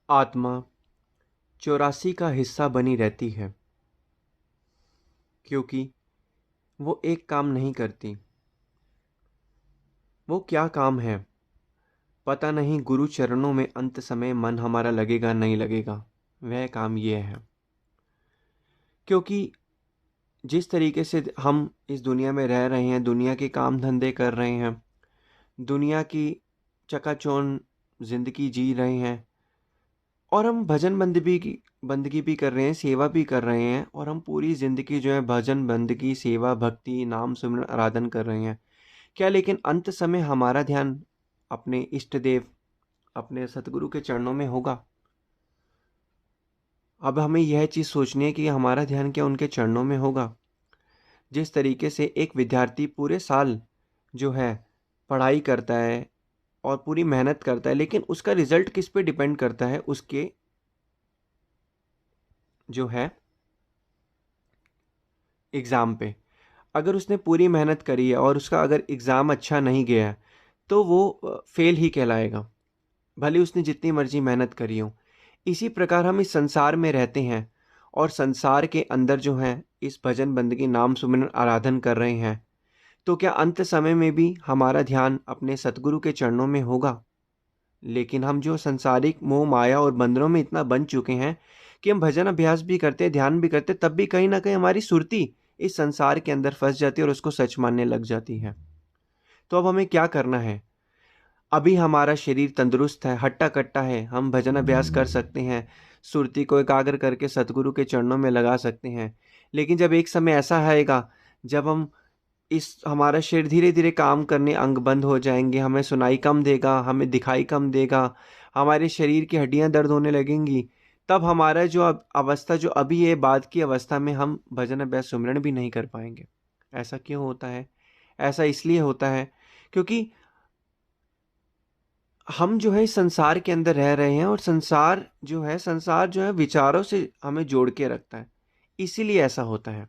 आत्मा 84 का हिस्सा बनी रहती है, क्योंकि वो एक काम नहीं करती। वो क्या काम है पता नहीं। गुरु चरणों में अंत समय मन हमारा लगेगा नहीं लगेगा, वह काम ये है। क्योंकि जिस तरीके से हम इस दुनिया में रह रहे हैं, दुनिया के काम धंधे कर रहे हैं, दुनिया की चकाचौंध जिंदगी जी रहे हैं, और हम भजन बंदगी भी कर रहे हैं, सेवा भी कर रहे हैं, और हम पूरी ज़िंदगी जो है भजन बंदगी सेवा भक्ति नाम सिमरन आराधन कर रहे हैं। क्या लेकिन अंत समय हमारा ध्यान अपने इष्ट देव अपने सतगुरु के चरणों में होगा? अब हमें यह चीज़ सोचनी है कि हमारा ध्यान क्या उनके चरणों में होगा? जिस तरीके से एक विद्यार्थी पूरे साल जो है पढ़ाई करता है और पूरी मेहनत करता है, लेकिन उसका रिजल्ट किस पे डिपेंड करता है? उसके जो है एग्ज़ाम पे। अगर उसने पूरी मेहनत करी है और उसका अगर एग्ज़ाम अच्छा नहीं गया है, तो वो फेल ही कहलाएगा, भले उसने जितनी मर्जी मेहनत करी हो। इसी प्रकार हम इस संसार में रहते हैं और संसार के अंदर जो है इस भजन बंदगी नाम सुमिरन आराधन कर रहे हैं, तो क्या अंत समय में भी हमारा ध्यान अपने सतगुरु के चरणों में होगा? लेकिन हम जो संसारिक मोह माया और बंधनों में इतना बन चुके हैं कि हम भजन अभ्यास भी करते, ध्यान भी करते, तब भी कहीं ना कहीं हमारी सुरती इस संसार के अंदर फंस जाती है और उसको सच मानने लग जाती है। तो अब हमें क्या करना है? अभी हमारा शरीर तंदुरुस्त है, हट्टा कट्टा है, हम भजन अभ्यास कर सकते हैं, सुरती को एकाग्र करके सतगुरु के चरणों में लगा सकते हैं। लेकिन जब एक समय ऐसा आएगा जब हम इस हमारा शरीर धीरे धीरे काम करने अंग बंद हो जाएंगे, हमें सुनाई कम देगा, हमें दिखाई कम देगा, हमारे शरीर की हड्डियां दर्द होने लगेंगी, तब हमारा जो अवस्था जो अभी है बाद की अवस्था में हम भजन अभ्यास सुमिरन भी नहीं कर पाएंगे। ऐसा क्यों होता है? ऐसा इसलिए होता है क्योंकि हम जो है इस संसार के अंदर रह रहे हैं, और संसार जो है विचारों से हमें जोड़ के रखता है, इसीलिए ऐसा होता है।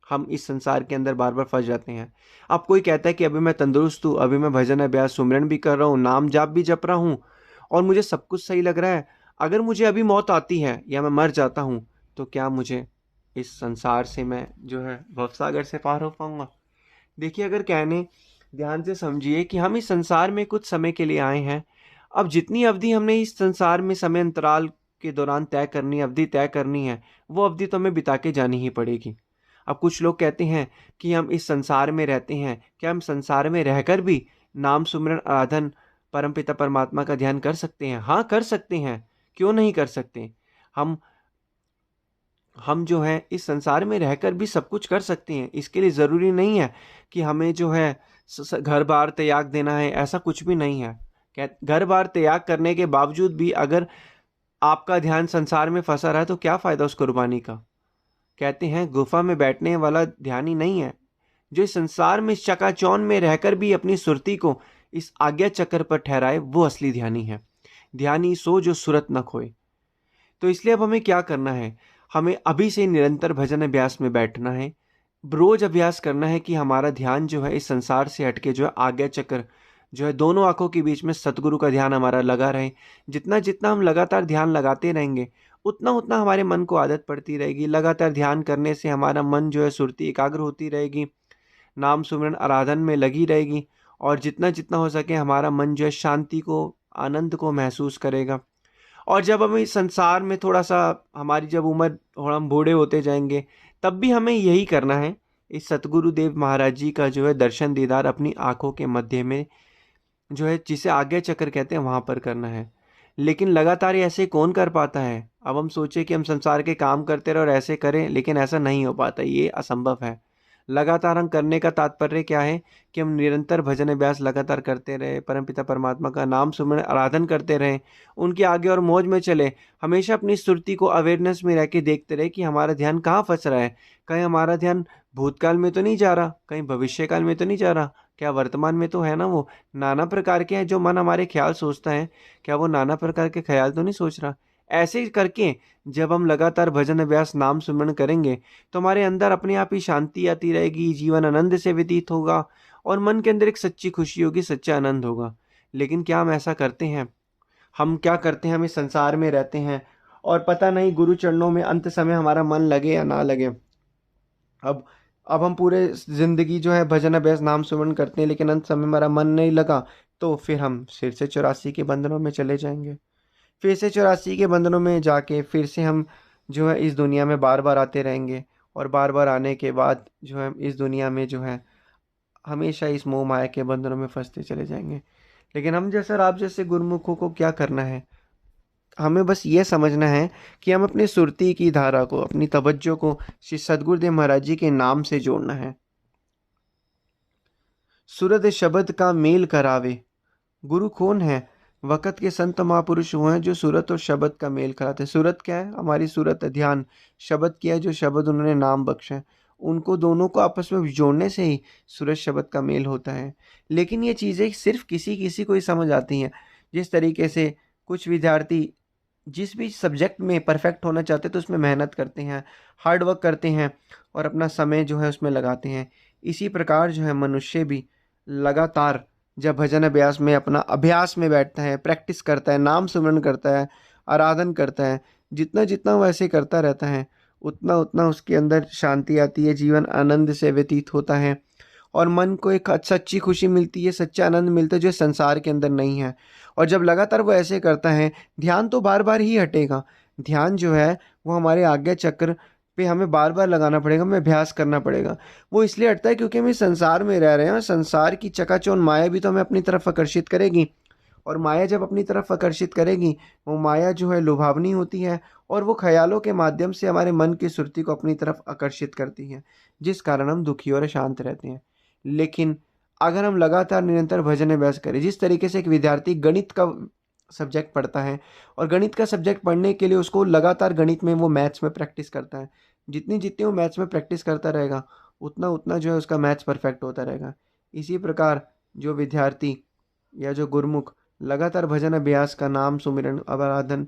हम इस संसार के अंदर बार बार फंस जाते हैं। अब कोई कहता है कि अभी मैं तंदुरुस्त हूँ, अभी मैं भजन अभ्यास सुमिरन भी कर रहा हूँ, नाम जाप भी जप रहा हूँ, और मुझे सब कुछ सही लग रहा है। अगर मुझे अभी मौत आती है या मैं मर जाता हूँ, तो क्या मुझे इस संसार से मैं जो है भवसागर से पार हो पाऊंगा? देखिए, अगर कहने ध्यान से समझिए कि हम इस संसार में कुछ समय के लिए आए हैं। अब जितनी अवधि हमने इस संसार में समय अंतराल के दौरान अवधि तय करनी है, वो अवधि तो हमें बिता के जानी ही पड़ेगी। अब कुछ लोग कहते हैं कि हम इस संसार में रहते हैं, क्या हम संसार में रहकर भी नाम सुमिरन आराधन परमपिता परमात्मा का ध्यान कर सकते हैं? हाँ, कर सकते हैं। क्यों नहीं कर सकते? हम हम जो है इस संसार में रहकर भी सब कुछ कर सकते हैं। इसके लिए ज़रूरी नहीं है कि हमें जो है घर बार त्याग देना है, ऐसा कुछ भी नहीं है। घर बार त्याग करने के बावजूद भी अगर आपका ध्यान संसार में फंसा रहा है, तो क्या फ़ायदा उस कुर्बानी का? कहते हैं गुफा में बैठने वाला ध्यानी नहीं है, जो इस संसार में इस चकाचौंध में रहकर भी अपनी सुरती को इस आज्ञा चक्र पर ठहराए, वो असली ध्यानी है। ध्यानी सो जो सुरत न खोए। तो इसलिए अब हमें क्या करना है? हमें अभी से निरंतर भजन अभ्यास में बैठना है। रोज अभ्यास करना है कि हमारा ध्यान जो है इस संसार से हटके जो है आज्ञा चक्र जो है दोनों आंखों के बीच में सतगुरु का ध्यान हमारा लगा रहे। जितना जितना हम लगातार ध्यान लगाते रहेंगे, उतना उतना हमारे मन को आदत पड़ती रहेगी। लगातार ध्यान करने से हमारा मन जो है सुरती एकाग्र होती रहेगी, नाम सुमिरन आराधन में लगी रहेगी, और जितना जितना हो सके हमारा मन जो है शांति को आनंद को महसूस करेगा। और जब हम इस संसार में थोड़ा सा हमारी जब उम्र थोड़ा हम बूढ़े होते जाएंगे, तब भी हमें यही करना है, इस सतगुरु देव महाराज जी का जो है दर्शन दीदार अपनी आंखों के मध्य में जो है जिसे आज्ञा चक्र कहते हैं वहां पर करना है। लेकिन लगातार ये ऐसे कौन कर पाता है? अब हम सोचे कि हम संसार के काम करते रहे और ऐसे करें, लेकिन ऐसा नहीं हो पाता, ये असंभव है। लगातार हम करने का तात्पर्य क्या है कि हम निरंतर भजन अभ्यास लगातार करते रहे, परमपिता परमात्मा का नाम सुमिरन आराधन करते रहें, उनके आगे और मौज में चले, हमेशा अपनी सुरती को अवेयरनेस में रह के देखते रहे कि हमारा ध्यान कहाँ फंस रहा है। कहीं हमारा ध्यान भूतकाल में तो नहीं जा रहा, कहीं भविष्य काल में तो नहीं जा रहा, क्या वर्तमान में तो है ना? वो नाना प्रकार के हैं जो मन हमारे ख्याल सोचता है, क्या वो नाना प्रकार के ख्याल तो नहीं सोच रहा? ऐसे ही करके जब हम लगातार भजन अभ्यास नाम सुमिरन करेंगे, तो हमारे अंदर अपने आप ही शांति आती रहेगी, जीवन आनंद से व्यतीत होगा, और मन के अंदर एक सच्ची खुशी होगी, सच्चा आनंद होगा। लेकिन क्या हम ऐसा करते हैं? हम क्या करते हैं, हम इस संसार में रहते हैं और पता नहीं गुरु चरणों में अंत समय हमारा मन लगे या ना लगे। अब अब हम पूरे जिंदगी जो है भजन अभ्यास नाम सुमरण करते हैं, लेकिन अंत समय हमारा मन नहीं लगा, तो फिर हम फिर से 84 के बंधनों में चले जाएंगे। फिर से 84 के बंधनों में जाके फिर से हम जो है इस दुनिया में बार बार आते रहेंगे, और बार बार आने के बाद जो है इस दुनिया में जो है हमेशा इस मोह माया के बंधनों में फंसते चले जाएंगे। लेकिन हम जैसे आप जैसे गुरुमुखों को क्या करना है, हमें बस ये समझना है कि हम अपनी सुरती की धारा को, अपनी तवज्जो को श्री सद्गुरुदेव महाराज जी के नाम से जोड़ना है। सूरत शब्द का मेल करावे। गुरु कौन है? वक़्त के संत महापुरुष वो हैं जो सूरत और शब्द का मेल कराते हैं। सूरत क्या है? हमारी सूरत है, ध्यान। शब्द क्या है? जो शब्द उन्होंने नाम बख्शे हैं। उनको दोनों को आपस में जोड़ने से ही सूरत शब्द का मेल होता है। लेकिन ये चीज़ें सिर्फ किसी किसी को ही समझ आती हैं। जिस तरीके से कुछ विद्यार्थी जिस भी सब्जेक्ट में परफेक्ट होना चाहते हैं तो उसमें मेहनत करते हैं, हार्ड वर्क करते हैं और अपना समय जो है उसमें लगाते हैं। इसी प्रकार जो है मनुष्य भी लगातार जब भजन अभ्यास में अपना अभ्यास में बैठता है, प्रैक्टिस करता है, नाम सुमरन करता है, आराधन करता है, जितना जितना वो ऐसे करता रहता है, उतना उतना उसके अंदर शांति आती है, जीवन आनंद से व्यतीत होता है और मन को एक सच्ची खुशी मिलती है, सच्चा आनंद मिलता है जो संसार के अंदर नहीं है। और जब लगातार वो ऐसे करता है, ध्यान तो बार बार ही हटेगा। ध्यान जो है वो हमारे आज्ञा चक्र पे हमें बार बार लगाना पड़ेगा, हमें अभ्यास करना पड़ेगा। वो इसलिए हटता है क्योंकि हम इस संसार में रह रहे हैं और संसार की चकाचौंध माया भी तो हमें अपनी तरफ आकर्षित करेगी। और माया जब अपनी तरफ आकर्षित करेगी, वो माया जो है लुभावनी होती है और वो ख्यालों के माध्यम से हमारे मन की सुरती को अपनी तरफ आकर्षित करती है, जिस कारण हम दुखी और अशांत रहते हैं। लेकिन अगर हम लगातार निरंतर भजन अभ्यास करें, जिस तरीके से एक विद्यार्थी गणित का सब्जेक्ट पढ़ता है और गणित का सब्जेक्ट पढ़ने के लिए उसको लगातार गणित में वो मैथ्स में प्रैक्टिस करता है, जितनी जितनी वो मैथ्स में प्रैक्टिस करता रहेगा उतना उतना जो है उसका मैथ्स परफेक्ट होता रहेगा। इसी प्रकार जो विद्यार्थी या जो गुरुमुख लगातार भजन अभ्यास का नाम सुमिरन आराधन